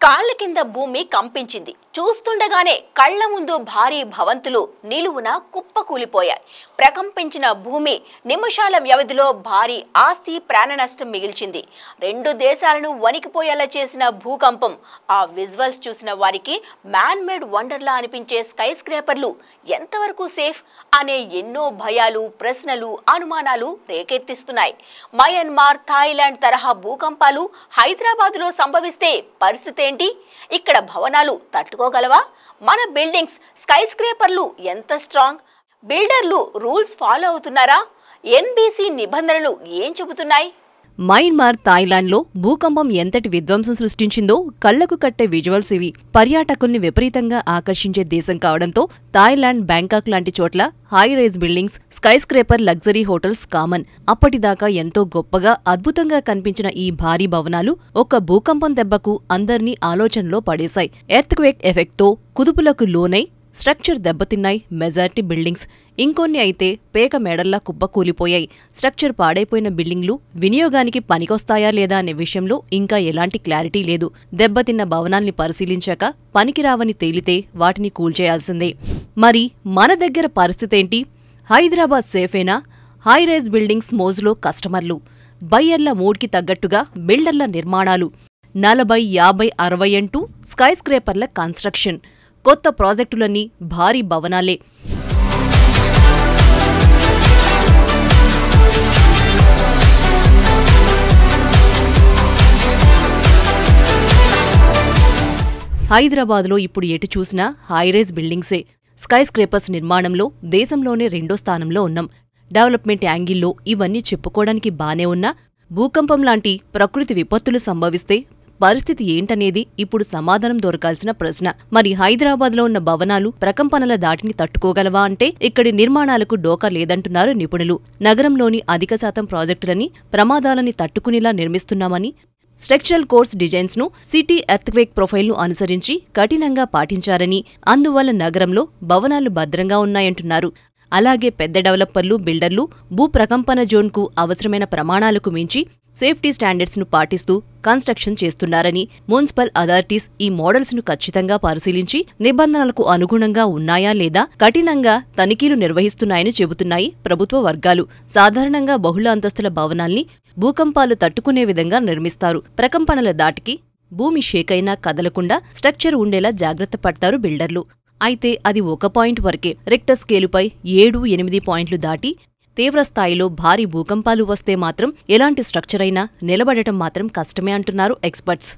కాళ్ళ కింద భూమి కంపించింది. చూస్తుండగానే కళ్ల ముందు భారీ భవంతులు నిలువున కుప్పకూలిపోయాయి. ప్రకంపించిన భూమి నిమిషాల వ్యవధిలో భారీ ఆస్తి ప్రాణ నష్టం మిగిల్చింది. రెండు దేశాలను వణికిపోయేలా చేసిన భూకంపం. ఆ విజువల్స్ చూసిన వారికి మ్యాన్ మేడ్ వండర్లా అనిపించే స్కై స్క్రేపర్లు ఎంతవరకు సేఫ్ అనే ఎన్నో భయాలు, ప్రశ్నలు, అనుమానాలు రేకెత్తిస్తున్నాయి. మయన్మార్, థాయిలాండ్ తరహా భూకంపాలు హైదరాబాద్లో సంభవిస్తే పరిస్థితి ఏంటి? ఇక్కడ భవనాలు తట్టుకోగలవా? మన బిల్డింగ్స్, స్కై స్క్రేపర్లు ఎంత స్ట్రాంగ్? బిల్డర్లు రూల్స్ ఫాలో అవుతున్నారా? ఎన్బీసీ నిబంధనలు ఏం చెబుతున్నాయి? మయన్మార్, థాయిలాండ్లో భూకంపం ఎంతటి విధ్వంసం సృష్టించిందో కళ్లకు కట్టే విజువల్స్ ఇవి. పర్యాటకుల్ని విపరీతంగా ఆకర్షించే దేశం కావడంతో థాయిలాండ్, బ్యాంకాక్ లాంటి చోట్ల high rise buildings, skyscraper, luxury hotels common. అప్పటిదాకా ఎంతో గొప్పగా, అద్భుతంగా కనిపించిన ఈ భారీ భవనాలు ఒక్క భూకంపం దెబ్బకు అందర్నీ ఆలోచనలో పడేశాయి. ఎర్త్క్వేక్ ఎఫెక్ట్తో కుదుపులకు లోనై స్ట్రక్చర్ దెబ్బతిన్నాయి మెజారిటీ బిల్డింగ్స్. ఇంకొన్ని అయితే పేక మేడల్లా కుప్పకూలిపోయాయి. స్ట్రక్చర్ పాడైపోయిన బిల్డింగ్లు వినియోగానికి పనికొస్తాయా లేదా అనే విషయంలో ఇంకా ఎలాంటి క్లారిటీ లేదు. దెబ్బతిన్న భవనాల్ని పరిశీలించాక పనికిరావని తేలితే వాటిని కూల్చేయాల్సిందే. మరి మన దగ్గర పరిస్థితేంటి? హైదరాబాద్ సేఫేనా? హై రైజ్ బిల్డింగ్స్ మోజులో కస్టమర్లు, బయ్యర్ల మూడ్కి తగ్గట్టుగా బిల్డర్ల నిర్మాణాలు, 40, 50, 60 అంటూ స్కై స్క్రేపర్ల కన్స్ట్రక్షన్. కొత్త ప్రాజెక్టులన్నీ భారీ భవనాలే. హైదరాబాద్లో ఇప్పుడు ఎటు చూసినా హైరైజ్ బిల్డింగ్సే. స్కై స్క్రేపర్స్ నిర్మాణంలో దేశంలోనే 2వ స్థానంలో ఉన్నాం. డెవలప్మెంట్ యాంగిల్లో ఇవన్నీ చెప్పుకోవడానికి బానే ఉన్నా భూకంపం లాంటి ప్రకృతి విపత్తులు సంభవిస్తే పరిస్థితి ఏంటనేది ఇప్పుడు సమాధానం దొరకాల్సిన ప్రశ్న. మరి హైదరాబాద్లో ఉన్న భవనాలు ప్రకంపనల దాటిని తట్టుకోగలవా అంటే ఇక్కడి నిర్మాణాలకు డోకా లేదంటున్నారు నిపుణులు. నగరంలోని అధిక శాతం ప్రాజెక్టులని ప్రమాదాలని తట్టుకునేలా నిర్మిస్తున్నామని, స్ట్రక్చరల్ కోర్స్ డిజైన్స్ ను సిటీ ఎర్త్క్వేక్ ప్రొఫైల్ను అనుసరించి కఠినంగా పాటించారని, అందువల్ల నగరంలో భవనాలు భద్రంగా ఉన్నాయంటున్నారు. అలాగే పెద్ద డెవలపర్లు, బిల్డర్లు భూ ప్రకంపన జోన్కు అవసరమైన ప్రమాణాలకు మించి సేఫ్టీ స్టాండర్డ్స్ ను పాటిస్తూ కన్స్ట్రక్షన్ చేస్తున్నారని, మున్సిపల్ అథారిటీస్ ఈ మోడల్స్ ను ఖచ్చితంగా పరిశీలించి నిబంధనలకు అనుగుణంగా ఉన్నాయా లేదా కఠినంగా తనిఖీలు నిర్వహిస్తున్నాయని చెబుతున్నాయి ప్రభుత్వ వర్గాలు. సాధారణంగా బహుళ అంతస్తుల భవనాల్ని భూకంపాలు తట్టుకునే విధంగా నిర్మిస్తారు. ప్రకంపనల దాటికి భూమి షేకైనా కదలకుండా స్ట్రక్చర్ ఉండేలా జాగ్రత్త పడతారు బిల్డర్లు. అయితే అది 1 పాయింట్ వరకే. రిక్టర్ స్కేలుపై 7, 8 పాయింట్లు దాటి తీవ్రస్థాయిలో భారీ భూకంపాలు వస్తే మాత్రం ఎలాంటి స్ట్రక్చర్ అయినా నిలబడటం మాత్రం కష్టమే అంటున్నారు ఎక్స్పర్ట్స్.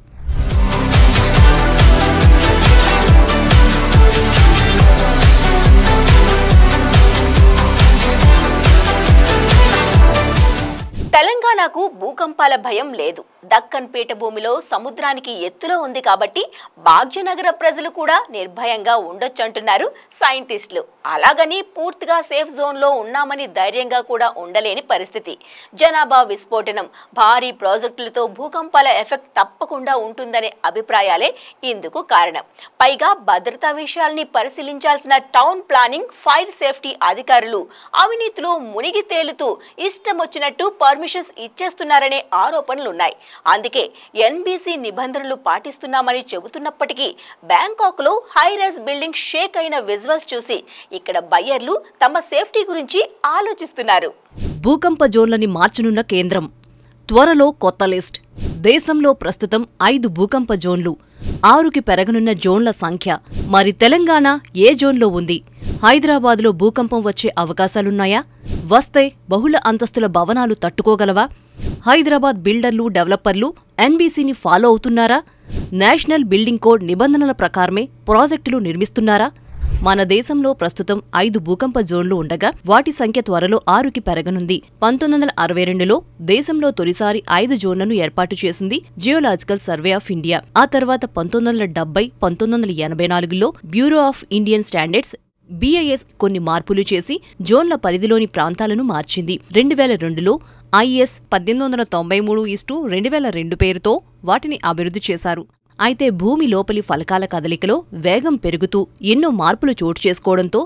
తెలంగాణకు భూకంపాల భయం లేదు. దక్కన్ పీఠభూమిలో సముద్రానికి ఎత్తులో ఉంది కాబట్టి భాగ్యనగర ప్రజలు కూడా నిర్భయంగా ఉండొచ్చంటున్నారు సైంటిస్టులు. అలాగని పూర్తిగా సేఫ్ జోన్లో ఉన్నామని ధైర్యంగా కూడా ఉండలేని పరిస్థితి. జనాభా విస్ఫోటనం, భారీ ప్రాజెక్టులతో భూకంపాల ఎఫెక్ట్ తప్పకుండా ఉంటుందనే అభిప్రాయాలే ఇందుకు కారణం. పైగా భద్రతా విషయాల్ని పరిశీలించాల్సిన టౌన్ ప్లానింగ్, ఫైర్ సేఫ్టీ అధికారులు అవినీతిలో మునిగి తేలుతూ ఇష్టమొచ్చినట్టు పర్మిషన్స్ ఇచ్చేస్తున్నారనే ఆరోపణలున్నాయి. అందుకే ఎన్బీసీ నిబంధనలు పాటిస్తున్నామని చెబుతున్నప్పటికీ బ్యాంకాక్లో హైరైజ్ బిల్డింగ్ షేక్ అయిన విజువల్స్ చూసి ఇక్కడ బయ్యర్లు తమ సేఫ్టీ గురించి ఆలోచిస్తున్నారు. భూకంప జోన్లని మార్చనున్న కేంద్రం. త్వరలో కొత్త లిస్ట్. దేశంలో ప్రస్తుతం 5 భూకంప జోన్లు, 6కి పెరగనున్న జోన్ల సంఖ్య. మరి తెలంగాణ ఏ జోన్లో ఉంది? హైదరాబాద్లో భూకంపం వచ్చే అవకాశాలున్నాయా? వస్తే బహుళ అంతస్తుల భవనాలు తట్టుకోగలవా? హైదరాబాద్ బిల్డర్లు, డెవలపర్లు ఎన్బీసీని ఫాలో అవుతున్నారా? నేషనల్ బిల్డింగ్ కోడ్ నిబంధనల ప్రకారమే ప్రాజెక్టులు నిర్మిస్తున్నారా? మన దేశంలో ప్రస్తుతం 5 భూకంప జోన్లు ఉండగా వాటి సంఖ్య త్వరలో 6కి పెరగనుంది. 1962లో దేశంలో తొలిసారి 5 జోన్లను ఏర్పాటు చేసింది జియోలాజికల్ సర్వే ఆఫ్ ఇండియా. ఆ తర్వాత 1970, 1984లో bureau of Indian standards BIS కొన్ని మార్పులు చేసి జోన్ల పరిధిలోని ప్రాంతాలను మార్చింది. 2002లో IS 1893:2002 పేరుతో వాటిని అభివృద్ధి చేశారు. అయితే భూమి లోపలి ఫలకాల కదలికలో వేగం పెరుగుతూ ఎన్నో మార్పులు చోటు చేసుకోవడంతో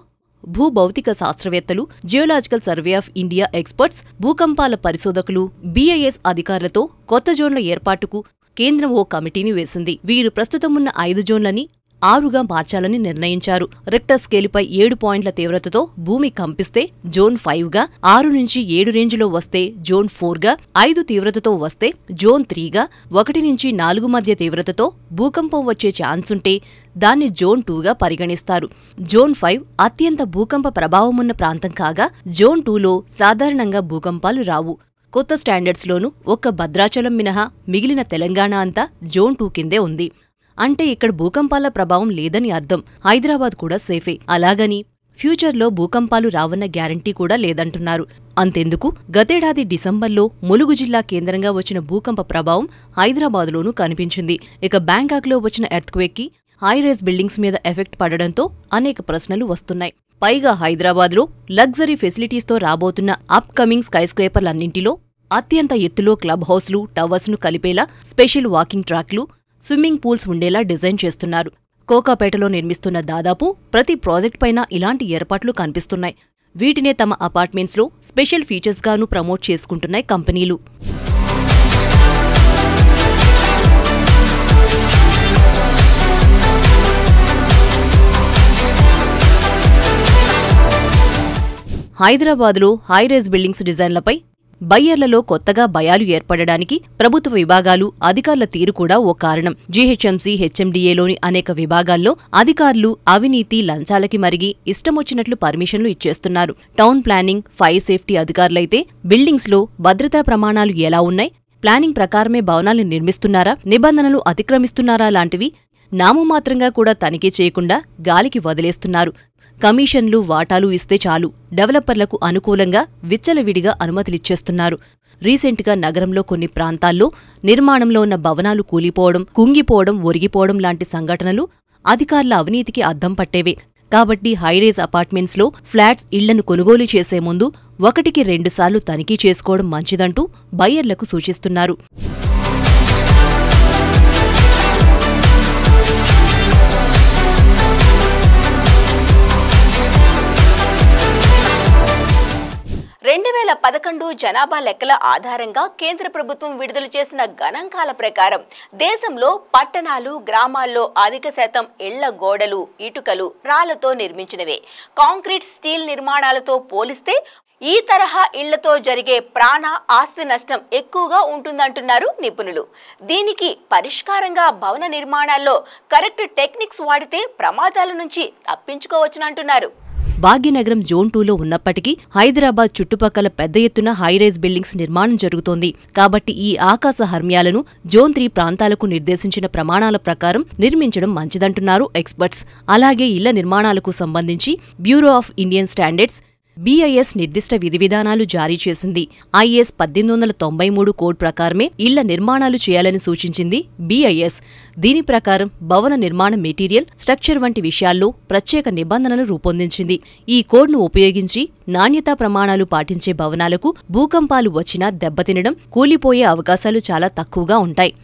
భూభౌతిక శాస్త్రవేత్తలు, geological survey of India experts, భూకంపాల పరిశోధకులు, BIS అధికారులతో కొత్త జోన్ల ఏర్పాటుకు కేంద్రం ఓ కమిటీని వేసింది. వీరు ప్రస్తుతం ఉన్న 5 జోన్లని 6గా మార్చాలని నిర్ణయించారు. రిక్టర్ స్కేలుపై 7 పాయింట్ల తీవ్రతతో భూమి కంపిస్తే జోన్ 5గా, 6 నుంచి 7 రేంజ్లో వస్తే జోన్ 4గా, 5 తీవ్రతతో వస్తే జోన్ 3గా, 1 నుంచి 4 మధ్య తీవ్రతతో భూకంపం వచ్చే ఛాన్సుంటే దాన్ని జోన్ 2గా పరిగణిస్తారు. జోన్ 5 అత్యంత భూకంప ప్రభావమున్న ప్రాంతం కాగా జోన్ 2లో సాధారణంగా భూకంపాలు రావు. కొత్త స్టాండర్డ్స్లోనూ ఒక్క భద్రాచలం మినహా మిగిలిన తెలంగాణ అంతా జోన్ 2 కిందే ఉంది. అంటే ఇక్కడ భూకంపాల ప్రభావం లేదని అర్థం. హైదరాబాద్ కూడా సేఫే. అలాగని ఫ్యూచర్లో భూకంపాలు రావన్న గ్యారంటీ కూడా లేదంటున్నారు. అంతెందుకు, గతేడాది డిసెంబర్లో ములుగు జిల్లా కేంద్రంగా వచ్చిన భూకంప ప్రభావం హైదరాబాద్లోనూ కనిపించింది. ఇక బ్యాంకాక్లో వచ్చిన ఎర్త్క్వేక్కి హైరైజ్ బిల్డింగ్స్ మీద ఎఫెక్ట్ పడడంతో అనేక ప్రశ్నలు వస్తున్నాయి. పైగా హైదరాబాద్లో లగ్జరీ ఫెసిలిటీస్తో రాబోతున్న అప్కమింగ్ స్కైస్క్రేపర్లన్నింటిలో అత్యంత ఎత్తులో క్లబ్ హౌస్లు, టవర్స్ను కలిపేలా స్పెషల్ వాకింగ్ ట్రాక్లు, స్విమ్మింగ్ పూల్స్ ఉండేలా డిజైన్ చేస్తున్నారు. కోకాపేటలో నిర్మిస్తున్న దాదాపు ప్రతి ప్రాజెక్ట్ పైన ఇలాంటి ఏర్పాట్లు కనిపిస్తున్నాయి. వీటినే తమ అపార్ట్మెంట్స్లో స్పెషల్ ఫీచర్స్గానూ ప్రమోట్ చేసుకుంటున్నాయి కంపెనీలు. హైదరాబాద్లో హైరైజ్ బిల్డింగ్స్ డిజైన్లపై బయ్యర్లలో కొత్తగా భయాలు ఏర్పడడానికి ప్రభుత్వ విభాగాలు, అధికారుల తీరు కూడా ఓ కారణం. జీహెచ్ఎంసీ, హెచ్ఎండీఏలోని అనేక విభాగాల్లో అధికారులు అవినీతి, లంచాలకి మరిగి ఇష్టమొచ్చినట్లు పర్మిషన్లు ఇచ్చేస్తున్నారు. టౌన్ ప్లానింగ్, ఫైర్ సేఫ్టీ అధికారులైతే బిల్డింగ్స్లో భద్రతా ప్రమాణాలు ఎలా ఉన్నాయి, ప్లానింగ్ ప్రకారమే భవనాలను నిర్మిస్తున్నారా, నిబంధనలు అతిక్రమిస్తున్నారా లాంటివి నామమాత్రంగా కూడా తనిఖీ చేయకుండా గాలికి వదిలేస్తున్నారు. కమిషన్లు, వాటాలు ఇస్తే చాలు డెవలపర్లకు అనుకూలంగా విచ్చలవిడిగా అనుమతులిచ్చేస్తున్నారు. రీసెంట్గా నగరంలో కొన్ని ప్రాంతాల్లో నిర్మాణంలో ఉన్న భవనాలు కూలిపోవడం, కుంగిపోవడం, ఒరిగిపోవడం లాంటి సంఘటనలు అధికారుల అవినీతికి అద్దం పట్టేవే. కాబట్టి హైరైజ్ అపార్ట్మెంట్స్లో ఫ్లాట్స్, ఇళ్లను కొనుగోలు చేసే ముందు 1కి 2 సార్లు తనిఖీ చేసుకోవడం మంచిదంటూ బయ్యర్లకు సూచిస్తున్నారు. జనాభా లెక్కల ఆధారంగా కేంద్ర ప్రభుత్వం విడుదల చేసిన గణాంకాల ప్రకారం దేశంలో పట్టణాలు, గ్రామాల్లో అధిక శాతం ఇళ్ల గోడలు, ఇటుకలు, రాళ్లతో నిర్మించినవే. కాంక్రీట్, స్టీల్ నిర్మాణాలతో పోలిస్తే ఈ తరహా ఇళ్లతో జరిగే ప్రాణ, ఆస్తి నష్టం ఎక్కువగా ఉంటుందంటున్నారు నిపుణులు. దీనికి పరిష్కారంగా భవన నిర్మాణాల్లో కరెక్ట్ టెక్నిక్స్ వాడితే ప్రమాదాల నుంచి తప్పించుకోవచ్చునంటున్నారు. భాగ్యనగరం జోన్ 2లో ఉన్నప్పటికీ హైదరాబాద్ చుట్టుపక్కల పెద్ద ఎత్తున హైరైజ్ బిల్డింగ్స్ నిర్మాణం జరుగుతోంది. కాబట్టి ఈ ఆకాశ హర్మ్యాలను జోన్ 3 ప్రాంతాలకు నిర్దేశించిన ప్రమాణాల ప్రకారం నిర్మించడం మంచిదంటున్నారు ఎక్స్పర్ట్స్. అలాగే ఇళ్ల నిర్మాణాలకు సంబంధించి bureau of Indian standards BIS నిర్దిష్ట విధివిధానాలు జారీ చేసింది. IS 1893 కోడ్ ప్రకారమే ఇళ్ల నిర్మాణాలు చేయాలని సూచించింది BIS. దీని ప్రకారం భవన నిర్మాణ మెటీరియల్, స్ట్రక్చర్ వంటి విషయాల్లో ప్రత్యేక నిబంధనలు రూపొందించింది. ఈ కోడ్ను ఉపయోగించి నాణ్యతా ప్రమాణాలు పాటించే భవనాలకు భూకంపాలు వచ్చినా దెబ్బతినడం, కూలిపోయే అవకాశాలు చాలా తక్కువగా ఉంటాయి.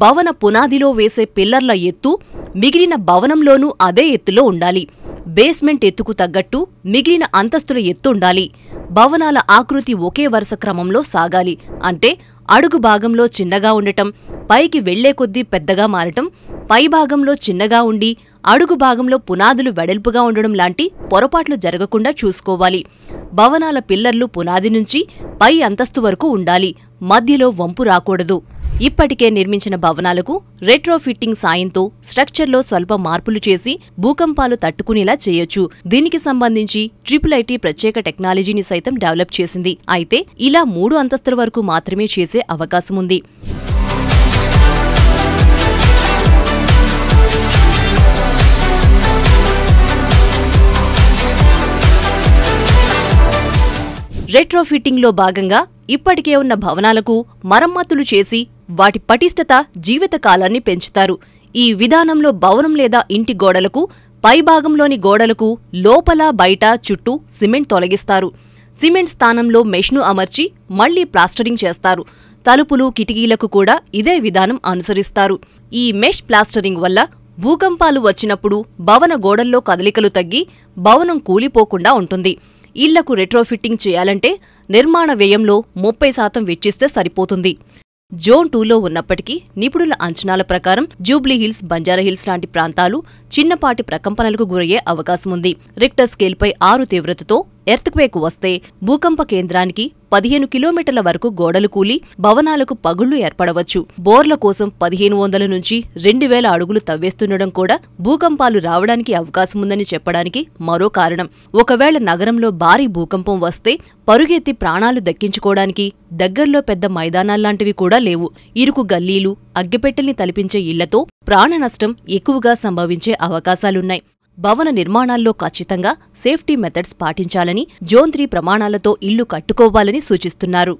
భవన పునాదిలో వేసే పిల్లర్ల ఎత్తు మిగిలిన భవనంలోనూ అదే ఎత్తులో ఉండాలి. బేస్మెంట్ ఎత్తుకు తగ్గట్టు మిగిలిన అంతస్తుల ఎత్తుండాలి. భవనాల ఆకృతి ఒకే వరుస క్రమంలో సాగాలి. అంటే అడుగు భాగంలో చిన్నగా ఉండటం, పైకి వెళ్లే కొద్దీ పెద్దగా మారటం, పై భాగంలో చిన్నగా ఉండి అడుగు భాగంలో పునాదులు వెడల్పుగా ఉండడం లాంటి పొరపాట్లు జరగకుండా చూసుకోవాలి. భవనాల పిల్లర్లు పునాది నుంచి పై అంతస్తు వరకు ఉండాలి. మధ్యలో వంపు రాకూడదు. ఇప్పటికే నిర్మించిన భవనాలకు రెట్రోఫిట్టింగ్ సాయంతో స్ట్రక్చర్లో స్వల్ప మార్పులు చేసి భూకంపాలు తట్టుకునేలా చేయొచ్చు. దీనికి సంబంధించి IIIT ప్రత్యేక టెక్నాలజీని సైతం డెవలప్ చేసింది. అయితే ఇలా 3 అంతస్తుల వరకు మాత్రమే చేసే అవకాశముంది. రెట్రోఫిట్టింగ్లో భాగంగా ఇప్పటికే ఉన్న భవనాలకు మరమ్మతులు చేసి వాటి పటిష్టత, జీవితకాలాన్ని పెంచుతారు. ఈ విధానంలో భవనం లేదా ఇంటి గోడలకు, పైభాగంలోని గోడలకు లోపల, బయట, చుట్టూ సిమెంట్ తొలగిస్తారు. సిమెంట్ స్థానంలో మెష్ను అమర్చి మళ్లీ ప్లాస్టరింగ్ చేస్తారు. తలుపులు, కిటికీలకు కూడా ఇదే విధానం అనుసరిస్తారు. ఈ మెష్ ప్లాస్టరింగ్ వల్ల భూకంపాలు వచ్చినప్పుడు భవన గోడల్లో కదలికలు తగ్గి భవనం కూలిపోకుండా ఉంటుంది. ఇళ్లకు రెట్రోఫిట్టింగ్ చేయాలంటే నిర్మాణ వ్యయంలో 30% వెచ్చిస్తే సరిపోతుంది. జోన్ 2లో ఉన్నప్పటికీ నిపుణుల అంచనాల ప్రకారం జూబ్లీహిల్స్, బంజారాహిల్స్ లాంటి ప్రాంతాలు చిన్నపాటి ప్రకంపనలకు గురయ్యే అవకాశముంది. రిక్టర్ స్కేల్పై 6 తీవ్రతతో ఎర్త్క్వేక్ వస్తే భూకంప కేంద్రానికి 15 కిలోమీటర్ల వరకు గోడలు కూలి భవనాలకు పగుళ్లు ఏర్పడవచ్చు. బోర్ల కోసం 1500 నుంచి 2000 అడుగులు తవ్వేస్తుండడం కూడా భూకంపాలు రావడానికి అవకాశముందని చెప్పడానికి మరో కారణం. ఒకవేళ నగరంలో భారీ భూకంపం వస్తే పరుగెత్తి ప్రాణాలు దక్కించుకోవడానికి దగ్గర్లో పెద్ద మైదానాల్లాంటివి కూడా లేవు. ఇరుకు గల్లీలు, అగ్గిపెట్టెల్ని తలపించే ఇళ్లతో ప్రాణ నష్టం ఎక్కువగా సంభవించే అవకాశాలున్నాయి. భవన నిర్మాణాల్లో ఖచ్చితంగా సేఫ్టీ మెథడ్స్ పాటించాలని, జోన్ 3 ప్రమాణాలతో ఇళ్లు కట్టుకోవాలని సూచిస్తున్నారు.